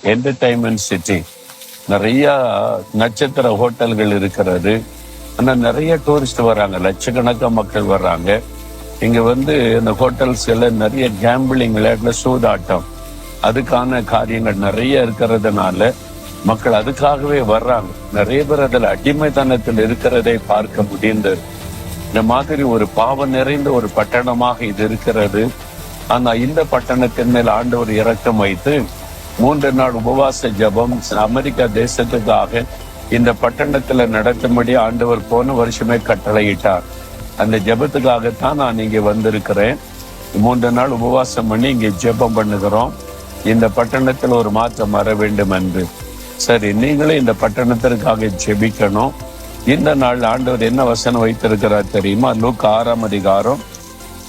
Entertainment city. நிறைய நட்சத்திர ஹோட்டல்கள் இருக்கிறது. ஆனா நிறைய டூரிஸ்ட் வர்றாங்க, லட்சக்கணக்கான மக்கள் வர்றாங்க. இங்க இந்த ஹோட்டல்ஸ்ல நிறைய கேம்பிளிங் விளையாட்டுல சூதாட்டம், அதுக்கான காரியங்கள் நிறைய இருக்கிறதுனால மக்கள் அதுக்காகவே வர்றாங்க. நிறைய பேர் அதுல அடிமைத்தனத்தில் இருக்கிறதை பார்க்க முடிந்தது. இந்த மாதிரி ஒரு பாவம் நிறைந்த ஒரு பட்டணமாக இது இருக்கிறது. ஆனா இந்த பட்டணத்தின் மேல் ஆண்டவர் இரக்கம் வைத்து 3 நாள் உபவாச ஜெபம் அமெரிக்கா தேசத்துக்காக இந்த பட்டணத்துல நடத்தும்படி ஆண்டவர் போன வருஷமே கட்டளையிட்டார். அந்த ஜெபத்துக்காகத்தான் நான் இங்க வந்திருக்கிறேன். 3 நாள் உபவாசம் பண்ணி இங்க ஜெபம் பண்ணுகிறோம். இந்த பட்டணத்துல ஒரு மாற்றம் வர வேண்டும் என்று. சரி, நீங்களும் இந்த பட்டணத்திற்காக ஜெபிக்கணும். இந்த நாள் ஆண்டவர் என்ன வசனம் வைத்திருக்கிறார் தெரியுமா? லூக்கா 6ஆம் அதிகாரம்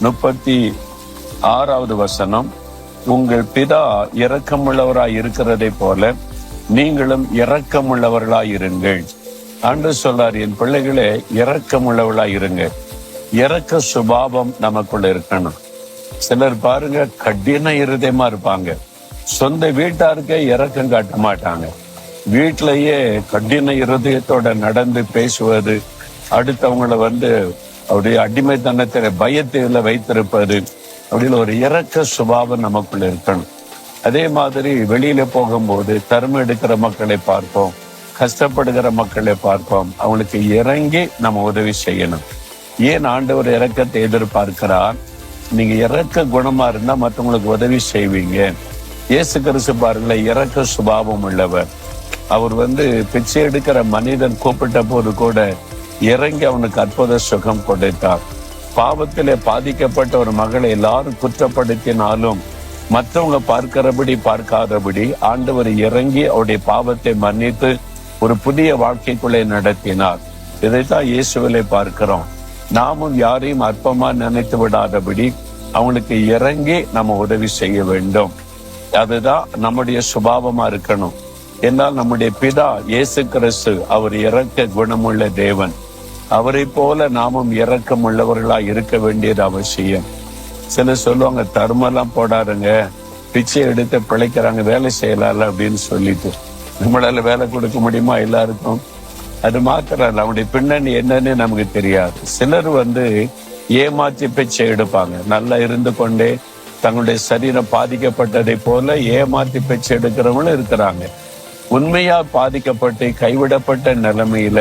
36வது வசனம். உங்கள் பிதா இரக்கமுள்ளவராய் இருக்கிறதை போல நீங்களும் இரக்கமுள்ளவர்களாய் இருங்கள். ஆண்டவர் சொல்றார், என் பிள்ளைகளே இரக்கமுள்ளவர்களாய் இருங்க. இரக்க சுபாவம் நமக்குள்ள இருக்கணும். சிலர் பாருங்க, கடின இருதயமா இருப்பாங்க. சொந்த வீட்டாருக்கே இரக்கம் காட்ட மாட்டாங்க. வீட்டிலேயே கடின இருதயத்தோட நடந்து பேசுவது, அடுத்தவங்களை அப்படியே அடிமைத்தனத்தில பயத்தில வைத்திருப்பது, அப்படின்னு ஒரு இரக்க சுபாவம் நமக்குள்ள இருக்கணும். அதே மாதிரி வெளியில போகும்போது தர்மம் எடுக்கிற மக்களை பார்ப்போம், கஷ்டப்படுகிற மக்களை பார்ப்போம். அவங்களுக்கு இறங்கி நம்ம உதவி செய்யணும். ஏன் ஆண்டவர் இரக்கத்தை எதிர்பார்க்கிறார்? நீங்க இரக்க குணமா இருந்தா மற்றவங்களுக்கு உதவி செய்வீங்க. இயேசு கிறிஸ்து பாருங்களேன், இரக்க சுபாவம் உள்ளவர். அவர் பிச்சை எடுக்கிற மனிதன் கூப்பிட்ட போது கூட இறங்கி அவனுக்கு அற்புத சுகம் கொடுத்தார். பாவத்திலே பாதிக்கப்பட்ட ஒரு மகளை எல்லாரும் குற்றப்படுத்தினாலும் மற்றவங்க பார்க்கிறபடி பார்க்காதபடி ஆண்டவர் இறங்கி அவருடைய பாவத்தை மன்னித்து ஒரு புதிய வாழ்க்கைக்குள்ளே நடத்தினார். இதைத்தான் இயேசுவிலே பார்க்கிறோம். நாமும் யாரையும் அற்பமா நினைத்து விடாதபடி அவங்களுக்கு இறங்கி நம்ம உதவி செய்ய வேண்டும். அதுதான் நம்முடைய சுபாவமா இருக்கணும். என்னால் நம்முடைய பிதா இயேசு கிறிஸ்து அவர் இரக்க குணமுள்ள தேவன். அவரை போல நாமும் இரக்கம் உள்ளவர்களா இருக்க வேண்டியது அவசியம். சிலர் சொல்லுவாங்க, தர்மெல்லாம் போடாருங்க, பிச்சை எடுத்து பிழைக்கிறாங்க, வேலை செய்யலாம்ல அப்படின்னு சொல்லிட்டு. நம்மளால வேலை கொடுக்க முடியுமா எல்லாருக்கும்? அது மாத்திரம் அவனுடைய பின்னணி என்னன்னு நமக்கு தெரியாது. சிலர் ஏமாற்றி பிச்சை எடுப்பாங்க. நல்லா இருந்து கொண்டே தங்களுடைய சரீரம் பாதிக்கப்பட்டதை போல ஏமாற்றி பிச்சை எடுக்கிறவங்களும் இருக்கிறாங்க. உண்மையா பாதிக்கப்பட்டு கைவிடப்பட்ட நிலைமையில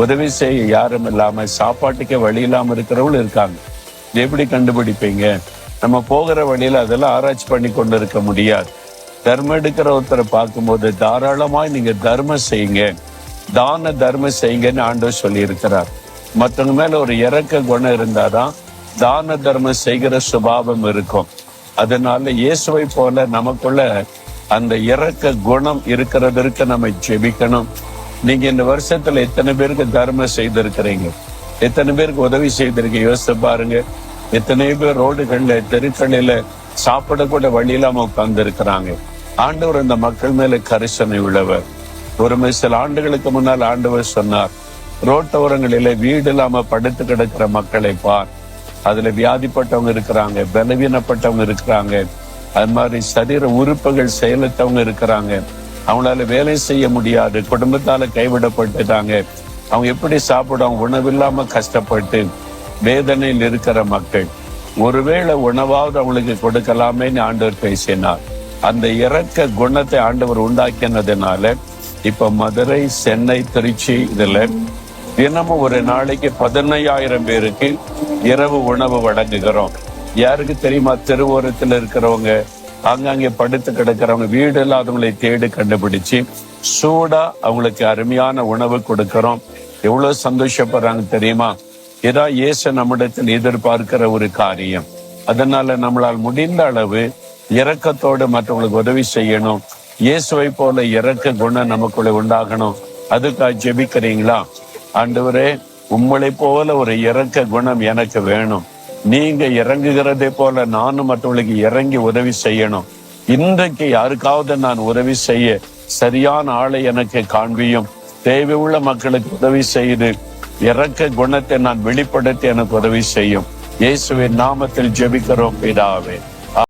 உதவி செய்ய யாரும் இல்லாம சாப்பாட்டுக்கே வழி இல்லாம இருக்கிறவங்களும் இருக்காங்க. எப்படி கண்டுபிடிப்பீங்க? நம்ம போகிற வழியில அதெல்லாம் ஆராய்ச்சி பண்ணி கொண்டு இருக்க முடியாது. தர்மம் எடுக்கிற ஒருத்தரை பார்க்கும்போது தாராளமாய் நீங்க தர்மம் செய்யுங்க, தான தர்மம் செய்யுங்கன்னு ஆண்டவர் சொல்லி இருக்கிறார். மற்றவங்க மேல ஒரு இரக்க குணம் இருந்தாதான் தான தர்மம் செய்கிற சுபாவம் இருக்கும். அதனால இயேசுவை போல நமக்குள்ள அந்த இரக்க குணம் இருக்கிறதற்கு நம்ம ஜெபிக்கணும். நீங்க இந்த வருஷத்துல எத்தனை பேருக்கு தர்மம் செய்திருக்கிறீங்க? எத்தனை பேருக்கு உதவி செய்திருக்கீங்க? யோசித்து பாருங்க. எத்தனை பேர் ரோடுகள்ல தெருக்களில சாப்பிட கூட வழி இல்லாம உட்கார்ந்து இருக்கிறாங்க. ஆண்டவர் இந்த மக்கள் மேல கரிசனை உள்ளவர். சில ஆண்டுகளுக்கு முன்னால் ஆண்டவர் சொன்னார், ரோட்டோரங்களில வீடு இல்லாம படுத்து கிடக்கிற மக்களை பார். அதுல வியாதிப்பட்டவங்க இருக்கிறாங்க, பலவீனப்பட்டவங்க இருக்கிறாங்க, அது மாதிரி சரீர உறுப்புகள் செயலற்றவங்க இருக்கிறாங்க. அவங்களால வேலை செய்ய முடியாது, குடும்பத்தால கைவிடப்பட்டுட்டாங்க. அவங்க எப்படி சாப்பிடுவாங்க? உணவில்லாம கஷ்டப்பட்டு வேதனையில் இருக்கிற மக்கள். ஒருவேளை உணவாவது அவங்களுக்கு கொடுக்கலாமேன்னு ஆண்டவர் பேசினார். அந்த இரக்க குணத்தை ஆண்டவர் உண்டாக்கினதுனால இப்ப மதுரை, சென்னை, திருச்சி இதுல தினமும் ஒரு நாளைக்கு 15,000 பேருக்கு இரவு உணவு வழங்குகிறோம். யாருக்கு தெரியுமா? தெருவோரத்தில் இருக்கிறவங்க, அங்கங்கே படுத்து கிடக்கிறவங்க, வீடு இல்லாதவங்களை தேடி கண்டுபிடிச்சு சூடா அவங்களுக்கு அருமையான உணவு கொடுக்கிறோம். எவ்வளவு சந்தோஷப்படுறாங்க தெரியுமா? இதான் இயேசு நம்மிடத்தில் எதிர்பார்க்கிற ஒரு காரியம். அதனால நம்மளால் முடிந்த அளவு இரக்கத்தோடு மற்றவங்களுக்கு உதவி செய்யணும். இயேசுவை போல இரக்க குணம் நமக்குள்ள உண்டாகணும். அதுக்காக ஜெபிக்கிறீங்களா? ஆண்டவரே, உம்மை போல ஒரு இரக்க குணம் எனக்கு வேணும். நீங்க இறங்குகிறதே போல நானும் மற்றவங்களுக்கு இறங்கி உதவி செய்யணும். இன்றைக்கு யாருக்காவது நான் உதவி செய்ய சரியான ஆளை எனக்கு காண்பியும். தேவை உள்ள மக்களுக்கு உதவி செய்து இரக்க குணத்தை நான் வெளிப்படுத்தி எனக்கு உதவி செய்யும். இயேசுவின் நாமத்தில் ஜெபிக்கிறோம் பிதாவே.